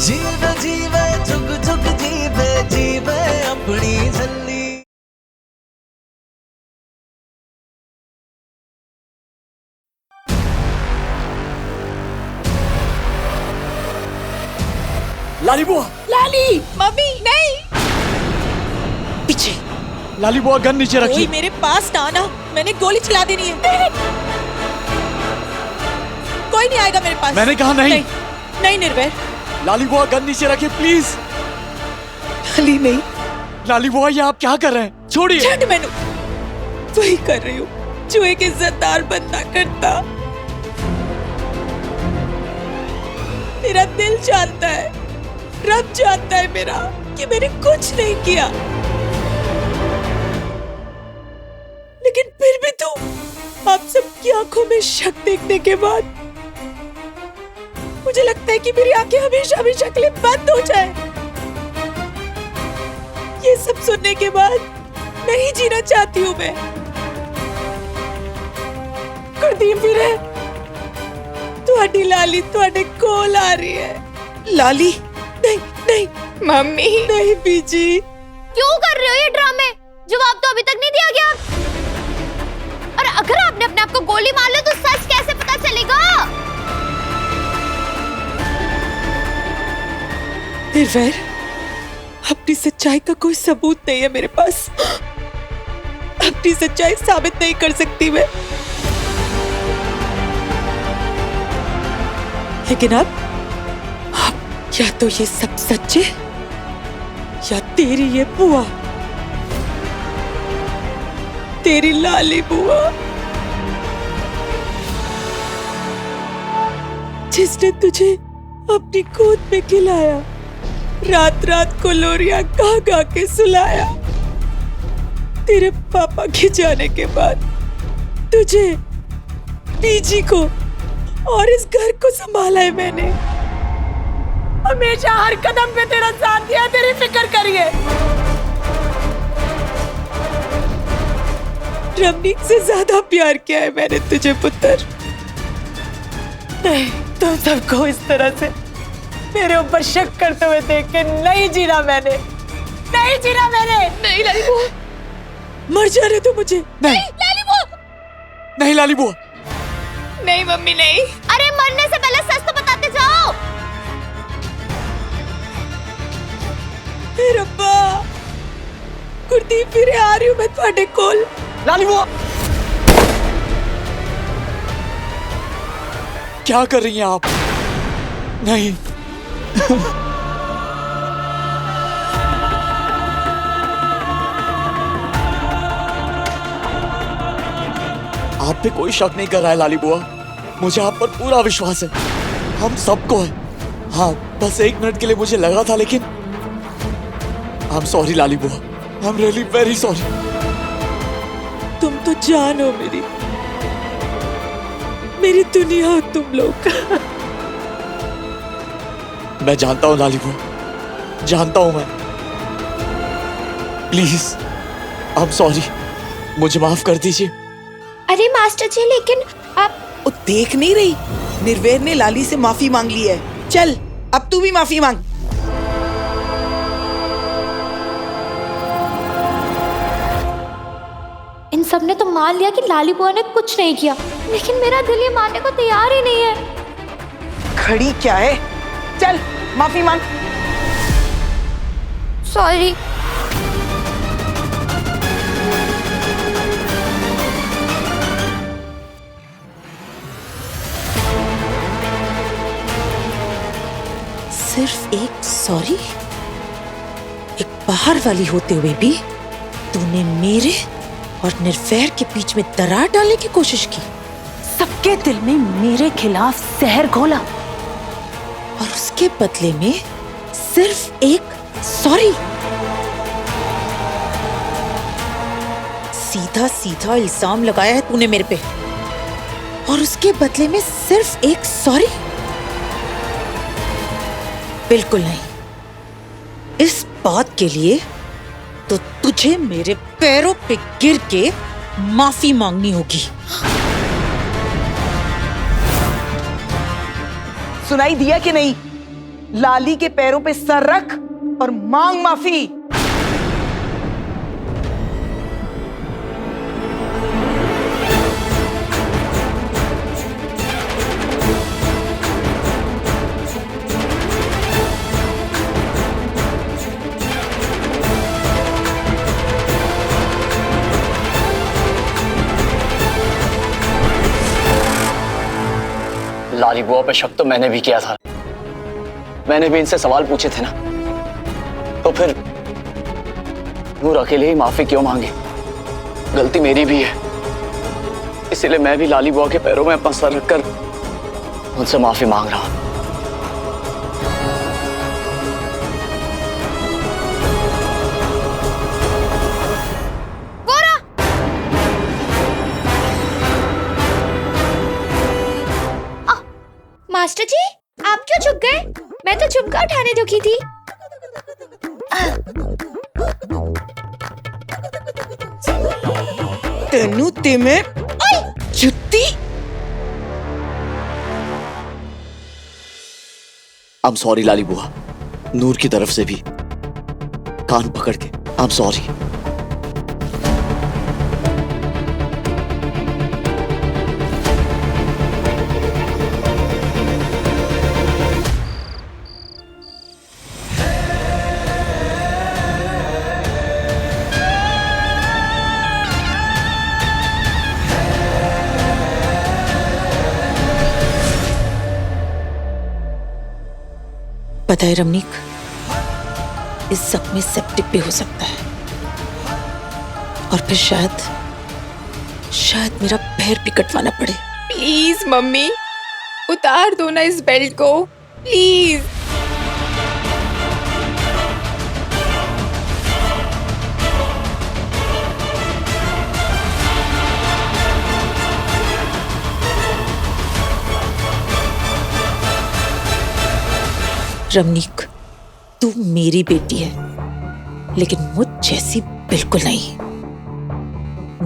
जीवे जीवे झुक झुक जीवे जीवे अपनी झल्ली। लाली बुआ, लाली, मम्मी नहीं, पीछे। लाली बुआ गन नीचे रखिए। कोई मेरे पास ना आना, मैंने गोली चला देनी है। कोई नहीं आएगा मेरे पास। मैंने कहा नहीं। नहीं निर्भय। लाली बुआ गन नीचे रखिए प्लीज। लाली नहीं। लाली बुआ ये आप क्या कर रहे हैं? छोड़िए। छੱਡ मैनू। वही कर रही हूँ जो एक इज्जतदार बंदा करता। मेरा दिल जानता है, रब जानता है मेरा कि मैंने कुछ नहीं किया, लेकिन फिर भी तू आप सबकी आंखों में शक देखने के बाद मुझे लगता है कि मेरी आंखें हमेशा हमेशा के लिए बंद हो जाए। ये सब सुनने के बाद नहीं जीना चाहती हूँ मैं। गुरदीप वीरे, तुम्हारी लाली तुम्हारे कोल आ रही है। लाली नहीं नहीं मम्मी नहीं बीजी। क्यों कर रहे हो ये ड्रामे? जवाब तो अभी तक नहीं दिया गया। और अगर आपने अपने आप को गोली मार ली तो सच कैसे पता चलेगा? निर्भय, अपनी सच्चाई का कोई सबूत नहीं है मेरे पास। अपनी सच्चाई साबित नहीं कर सकती मैं। लेकिन अब या तो ये सब सच है या तेरी ये बुआ, तेरी लाली बुआ, जिसने तुझे अपनी गोद में खिलाया, रात रात को लोरियां गा गा के सुलाया। तेरे पापा के जाने के बाद तुझे, पीजी को और इस घर को संभाला है मैंने। हमेशा हर कदम पे तेरा साथ दिया, तेरी फिक्र करिए। रमनीक से ज्यादा प्यार किया है मैंने तुझे पुत्र। नहीं, तुम सबको इस तरह से मेरे ऊपर शक करते हुए देख के नहीं जीना मैंने, नहीं जीना मैंने। नहीं लाली बुआ, मर जाने दो मुझे। नहीं लाली बुआ, नहीं लाली बुआ। नहीं मम्मी नहीं। अरे मरने से पहले सच तो बताते जाओ। रब्बा, गुरदीप फिर आ रही हूँ मैं तुम्हारे कोल। लाली बुआ क्या कर रही हैं आप? नहीं आप पे कोई शक नहीं कर रहा है लाली बुआ। मुझे आप पर पूरा विश्वास है, हम सबको है। हाँ, बस एक मिनट के लिए मुझे लगा था, लेकिन आई एम सॉरी लाली बुआ, I am really very sorry. तुम तो जान हो मेरी, मेरी दुनिया हो तुम लोग। मैं जानता हूँ लाली बुआ, जानता हूँ मैं। प्लीज आई एम सॉरी, मुझे माफ कर दीजिए। अरे मास्टर जी, लेकिन आप वो देख नहीं रही? निर्वेर ने लाली से माफी मांग ली है। चल अब तू भी माफी मांग। इन सब ने तो मान लिया कि लाली बुआ ने कुछ नहीं किया, लेकिन मेरा दिल ये मानने को तैयार ही नहीं है। खड़ी क्या है? चल माफी मांग। सॉरी। सिर्फ एक सॉरी? एक बाहर वाली होते हुए भी तूने मेरे और निर्वैर के बीच में दरार डालने की कोशिश की। सबके दिल में मेरे खिलाफ जहर घोला और उसके बदले में सिर्फ एक सॉरी। सीधा सीधा इल्जाम लगाया है तूने मेरे पे, और उसके बदले में सिर्फ एक सॉरी? बिल्कुल नहीं। इस बात के लिए तो तुझे मेरे पैरों पे गिर के माफी मांगनी होगी। सुनाई दिया कि नहीं? लाली के पैरों पे सर रख और मांग माफी। लाली बुआ पे शक तो मैंने भी किया था। मैंने भी इनसे सवाल पूछे थे ना, तो फिर नूर अकेले ही माफी क्यों मांगे? गलती मेरी भी है, इसीलिए मैं भी लाली बुआ के पैरों में अपना सर रखकर उनसे माफी मांग रहा हूं। मास्टर जी, आप क्यों छुप गए? मैं तो झुमका उठाने दुखी थी। तेनू ते में जुत्ती। आई एम सॉरी लाली बुआ, नूर की तरफ से भी कान पकड़ के आई एम सॉरी। पता है रमनीक, इस सब में सेप्टिक भी हो सकता है और फिर शायद मेरा पैर भी कटवाना पड़े। प्लीज मम्मी, उतार दो ना इस बेल्ट को, प्लीज। रमनीक, तू मेरी बेटी है, लेकिन मुझ जैसी बिल्कुल नहीं।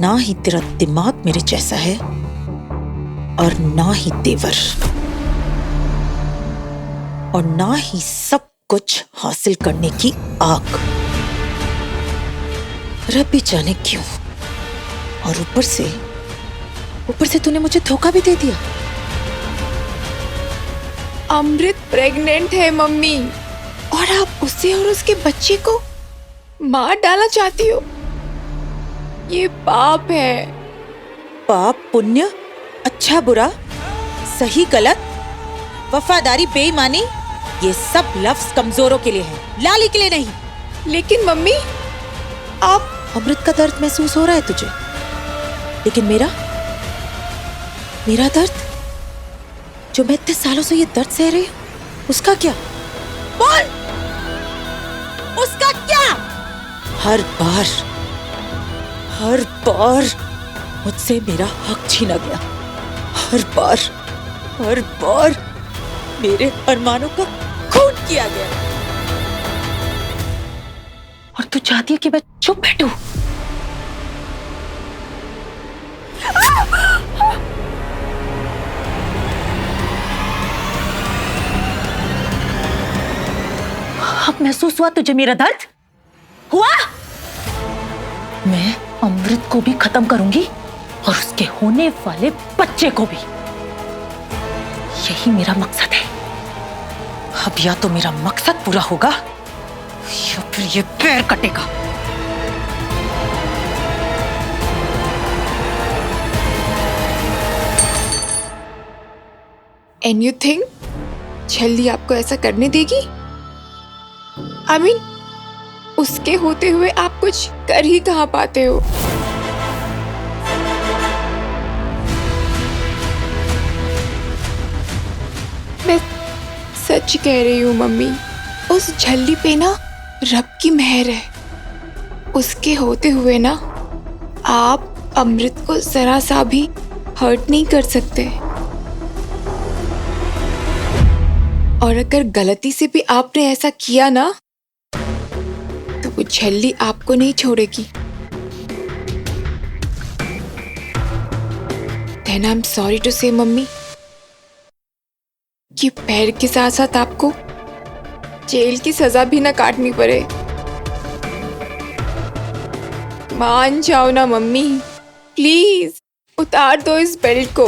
ना ही तेरा दिमाग मेरे जैसा है और ना ही तेवर, और ना ही सब कुछ हासिल करने की आग। रब भी जाने क्यों, और ऊपर से तूने मुझे धोखा भी दे दिया। अमृत प्रेग्नेंट है मम्मी, और आप उसे और उसके बच्चे को मार डालना चाहती हो। ये पाप है। पाप पुण्य, अच्छा बुरा, सही गलत, वफादारी बेईमानी, ये सब लफ्ज कमजोरों के लिए है, लाली के लिए नहीं। लेकिन मम्मी, आप अमृत का दर्द महसूस हो रहा है तुझे, लेकिन मेरा दर्द, जो मैं इतने सालों से ये दर्द सह रही हूं, उसका क्या? बोल, उसका क्या? हर बार मुझसे मेरा हक छीना गया। हर बार मेरे अरमानों का खून किया गया। और तू चाहती है कि मैं चुप बैठूं? अब महसूस हुआ तुझे मेरा दर्द? हुआ? मैं अमृत को भी खत्म करूंगी और उसके होने वाले बच्चे को भी। यही मेरा मकसद है। अब या तो मेरा मकसद पूरा होगा या फिर ये पैर कटेगा। एंड यू थिंक छल्ली आपको ऐसा करने देगी? I mean, उसके होते हुए आप कुछ कर ही कहाँ पाते हो? मैं सच कह रही हूँ मम्मी, उस झल्ली पे ना रब की मेहर है। उसके होते हुए ना आप अमृत को जरा सा भी हर्ट नहीं कर सकते। और अगर गलती से भी आपने ऐसा किया ना, तो वो झल्ली आपको नहीं छोड़ेगी। Then I'm sorry to say mummy, कि पैर के साथ साथ आपको जेल की सजा भी ना काटनी पड़े। मान जाओ ना मम्मी, प्लीज उतार दो इस बेल्ट को।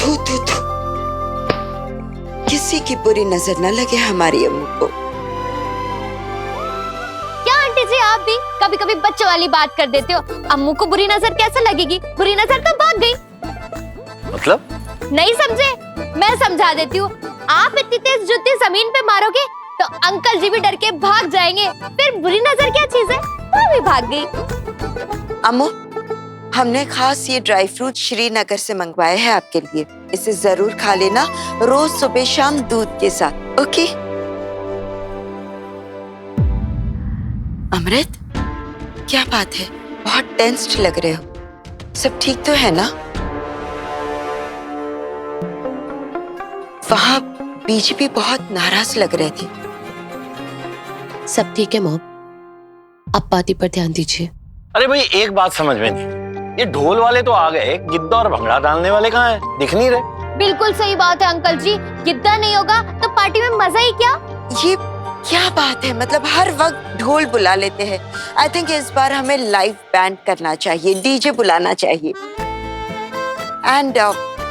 थू थू थू, किसी की बुरी नजर न लगे हमारी अम्मू को। क्या आंटी जी आप भी कभी कभी बच्चों वाली बात कर देते हो। अम्मू को बुरी नजर कैसे लगेगी? बुरी नजर तो भाग गई। मतलब? नहीं समझे? मैं समझा देती हूँ। आप इतनी तेज जुत्ती जमीन पे मारोगे तो अंकल जी भी डर के भाग जाएंगे। फिर बुरी नजर क्या चीज है, वो भी भाग गई। अम्मू, हमने खास ये ड्राई फ्रूट श्रीनगर से मंगवाए हैं आपके लिए। इसे जरूर खा लेना रोज सुबह शाम दूध के साथ, ओके? अमृत, क्या बात है? बहुत टेंस्ड लग रहे हो। सब ठीक तो है ना? वहाँ बीजी भी बहुत नाराज लग रहे थे। सब ठीक है मॉम, आप पार्टी पर ध्यान दीजिए। अरे भाई एक बात समझ में नहीं, ये ढोल वाले तो आ गए, गिद्दा और भंगड़ा डालने वाले कहाँ हैं? दिख नहीं रहे। बिल्कुल सही बात है अंकल जी, गिद्दा नहीं होगा तो पार्टी में मजा ही क्या। ये क्या बात है? मतलब हर वक्त ढोल बुला लेते हैं। आई थिंक इस बार हमें लाइव बैंड करना चाहिए, डीजे बुलाना चाहिए। एंड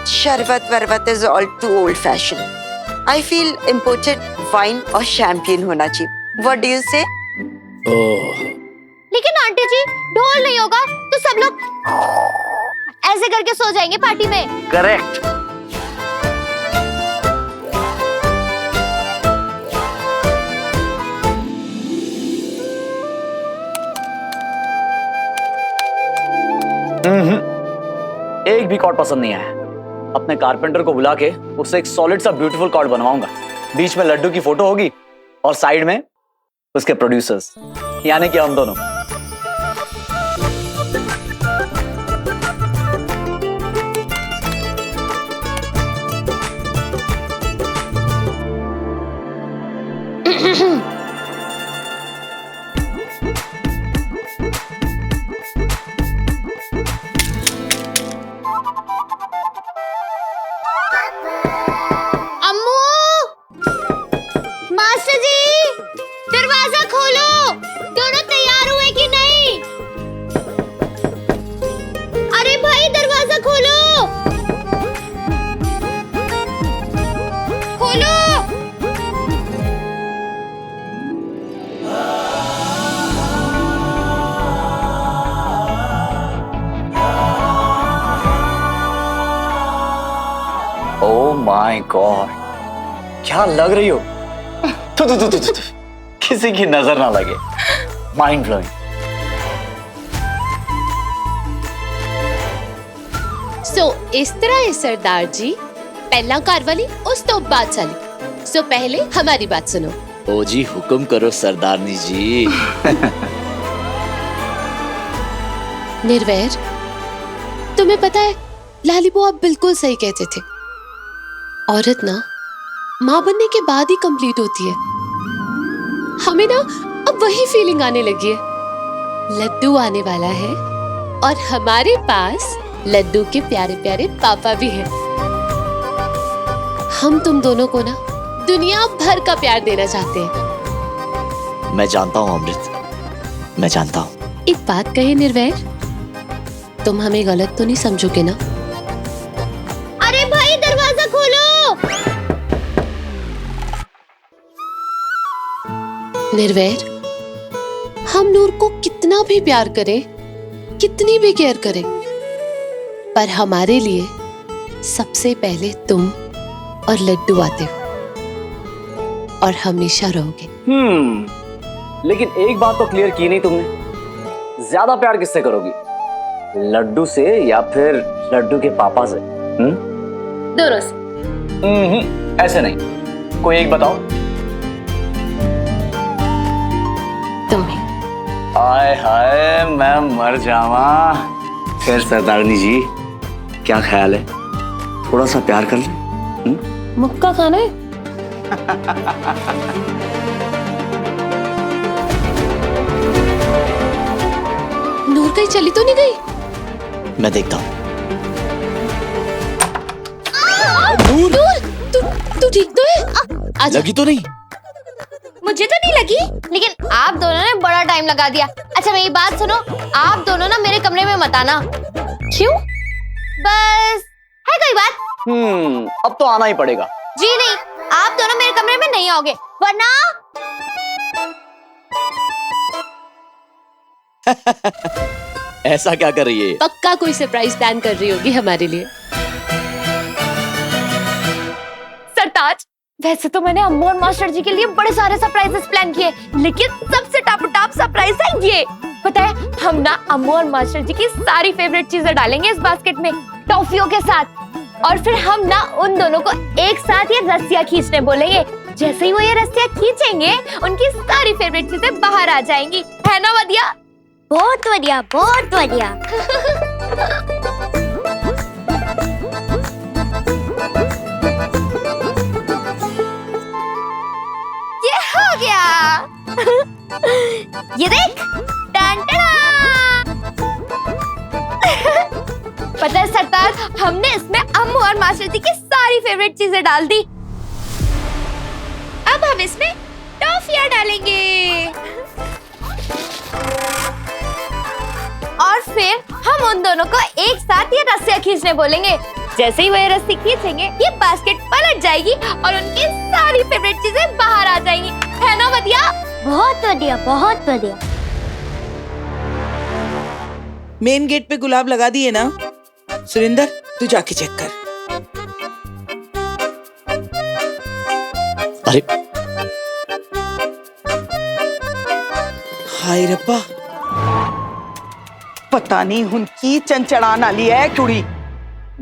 शरबत वरबत is all too old fashion. I feel imported wine और शैंपियन होना चाहिए। व्हाट डू यू से? लेकिन आंटी जी ढोल नहीं होगा तो सब लोग ऐसे करके सो जाएंगे पार्टी में। करेक्ट। एक भी कॉर्ड पसंद नहीं आया। अपने कारपेंटर को बुला के उससे एक सॉलिड सा ब्यूटीफुल कॉर्ड बनवाऊंगा। बीच में लड्डू की फोटो होगी और साइड में उसके प्रोड्यूसर्स, यानी कि हम दोनों। अम्मू, मास्टर जी, दरवाजा खोलो। दोनों तैयार हुए कि नहीं? अरे भाई दरवाजा खोलो, खोलो। ओह माय गॉड, क्या लग रही हो। तू तू तू तू तू किसी की नजर ना लगे। Mind blowing. सो इस तरह है सरदार जी, पहला कार वाली उस तो बात चली। सो पहले हमारी बात सुनो। ओ जी हुक्म करो सरदारनी जी। निर्वैर, तुम्हें पता है लालीबो आप बिल्कुल सही कहते थे। औरत ना माँ बनने के बाद ही कंप्लीट होती है। हमें ना अब वही फीलिंग आने लगी है। लड्डू आने वाला है और हमारे पास लड्डू के प्यारे प्यारे पापा भी हैं। हम तुम दोनों को ना दुनिया भर का प्यार देना चाहते हैं। मैं जानता हूँ अमृत, मैं जानता हूँ। एक बात कहे निर्वैर, तुम हमें गलत तो नहीं समझोगे ना? अरे भाई दरवाजा खोलो। निर्वैर, हम नूर को कितना भी प्यार करें, कितनी भी केयर करें, पर हमारे लिए सबसे पहले तुम और लड्डू आते हो और हमेशा रहोगे। लेकिन एक बात तो क्लियर की नहीं तुमने। ज्यादा प्यार किससे करोगी, लड्डू से या फिर लड्डू के पापा से? दोनों से। ऐसे नहीं, कोई एक बताओ। तुम्हें। हाय हाय मैं मर जावा। फिर सरदारनी जी क्या ख्याल है, थोड़ा सा प्यार कर ले? मुक्का खाना है? नूर कहीं चली तो नहीं गई? मैं देखता हूँ। नूर, तू ठीक तो है? आजा। लगी तो नहीं? मुझे तो नहीं लगी, लेकिन आप दोनों ने बड़ा टाइम लगा दिया। अच्छा मेरी बात सुनो, आप दोनों ना मेरे कमरे में मत आना। क्यों? बस है कोई बात? अब तो आना ही पड़ेगा। जी नहीं, आप दोनों मेरे कमरे में नहीं आओगे, वरना ऐसा क्या कर रही है? पक्का कोई सरप्राइज प्लान कर रही होगी हमारे लिए। सरताज, वैसे तो मैंने अम्मू और मास्टर जी के लिए बड़े सारे सरप्राइजेस प्लान किए, लेकिन सबसे टॉप सरप्राइज है ये। पता है, हम ना अम्मू और मास्टर जी की सारी फेवरेट चीजें डालेंगे इस बास्केट में टॉफियों के साथ, और फिर हम ना उन दोनों को एक साथ ये रस्सियां खींचने बोलेंगे। जैसे ही वो ये रस्सियां खींचेंगे, उनकी सारी फेवरेट चीजें बाहर आ जाएंगी। है ना बढ़िया? बहुत बढ़िया, बहुत बढ़िया। ये हो गया। ये देख, पता है सरताज, हमने इसमें अम्मू और मास्टर जी की सारी फेवरेट चीजें डाल दी। अब हम इसमें टॉफियां डालेंगे और फिर हम उन दोनों को एक साथ ये रस्सियां खींचने बोलेंगे। जैसे ही वो ये रस्सी खींचेंगे, ये बास्केट पलट जाएगी और उनकी सारी फेवरेट चीजें बाहर आ जाएंगी। है ना बढ़िया? बहुत बढ़िया, बहुत बढ़िया। मेन गेट पे गुलाब लगा दिए ना? सुरेंद्र, तू जाके चेक कर। अरे हाय रब्बा, पता नहीं उनकी चंचड़ा नाली है कुड़ी।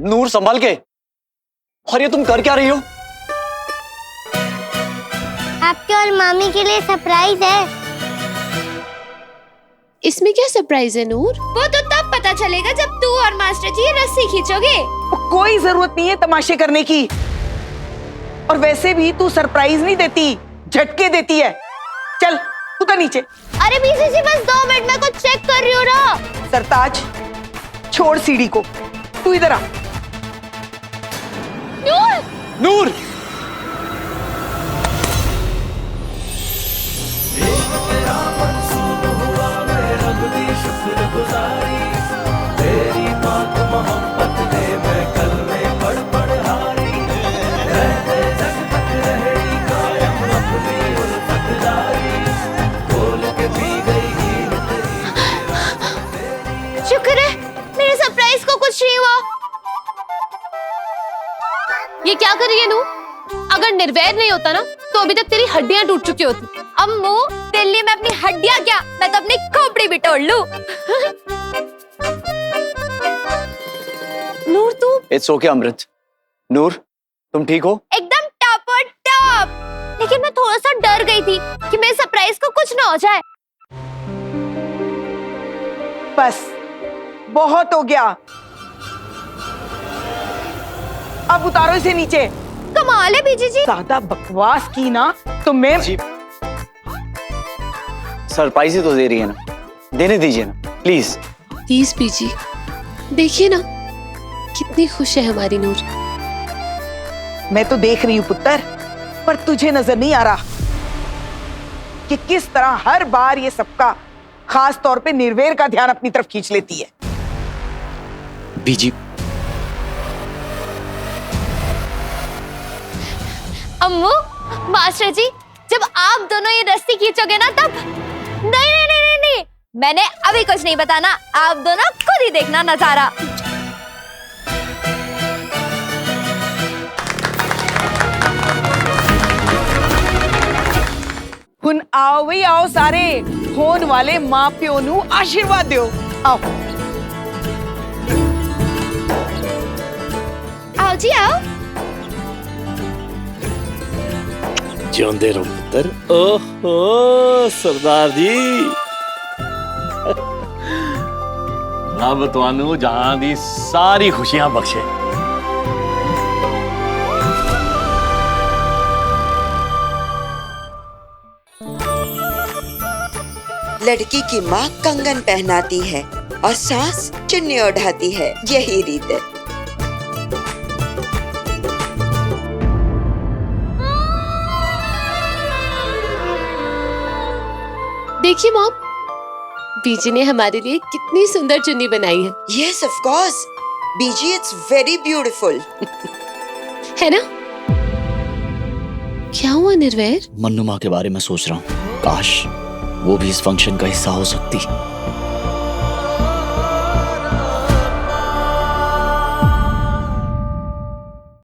नूर संभाल के। और ये तुम कर क्या रही हो? आपके और मामी के लिए सरप्राइज है। इसमें क्या सरप्राइज है नूर? वो तो तब पता चलेगा जब तू और मास्टर जी ये रस्सी खींचोगे। कोई जरूरत नहीं है तमाशे करने की, और वैसे भी तू सरप्राइज नहीं देती, झटके देती है। चल उतर नीचे। अरे बीसी जी, बस 2 मिनट में कुछ चेक कर रही हूँ ना। सरताज, छोड़ सीढ़ी को, तू इधर आ। नूर, नूर! शुक्र है मेरे सरप्राइज को कुछ नहीं हुआ। ये क्या कर रही है नूर? अगर निर्वैर नहीं होता ना, तो अभी तक तेरी हड्डियां टूट चुकी होती। अम्मू, दिल्ली में अपनी हड्डियां क्या, मैं तो अपनी खोपड़ी भी तोड़ लूं। नूर तू इट्स ओके अमृत। नूर, तुम ठीक हो? एकदम टॉप और टॉप। लेकिन मैं थोड़ा सा डर गई थी कि मेरे सरप्राइज को कुछ ना हो जाए। बस बहुत हो गया, अब उतारो इसे नीचे। कमाल है बीजी जी। ज्यादा बकवास की ना तो मैं जी, सरप्राइज ही तो दे रही है ना, देने दीजिए ना प्लीज। प्लीज पीजी, देखिए ना कितनी खुश है हमारी नूर। मैं तो देख रही हूँ पुत्र, पर तुझे नजर नहीं आ रहा कि किस तरह हर बार ये सबका, खास तौर पे निर्वेर का ध्यान अपनी तरफ खींच लेती है। बीजी, अम्मू, मास्टर जी, जब आप दोनों ये रस्सी खींचोगे ना तब। नहीं नहीं नहीं नहीं नहीं, मैंने अभी कुछ नहीं बताना, आप दोनों खुद ही देखना नजारा। हुन आओ भाई आओ सारे, होन वाले मां प्यो नू आशीर्वाद दो। आओ आओ जी आओ। जिਉਂਦੇ ਰਹੋ ਪੁੱਤਰ। ओहो सरदार जी, रब ਤੁਹਾਨੂੰ जहां दी सारी खुशियां बख्शे। लड़की की माँ कंगन पहनाती है और सास चुन्नी ओढ़ाती है, यही रीत है। देखिए मॉम, बीजी ने हमारे लिए कितनी सुंदर चुन्नी बनाई है। Yes, of course. Busy, it's very beautiful. है ना? क्या हुआ निर्वैर? मन्नू माँ के बारे में सोच रहा हूँ, काश वो भी इस फंक्शन का हिस्सा हो सकती।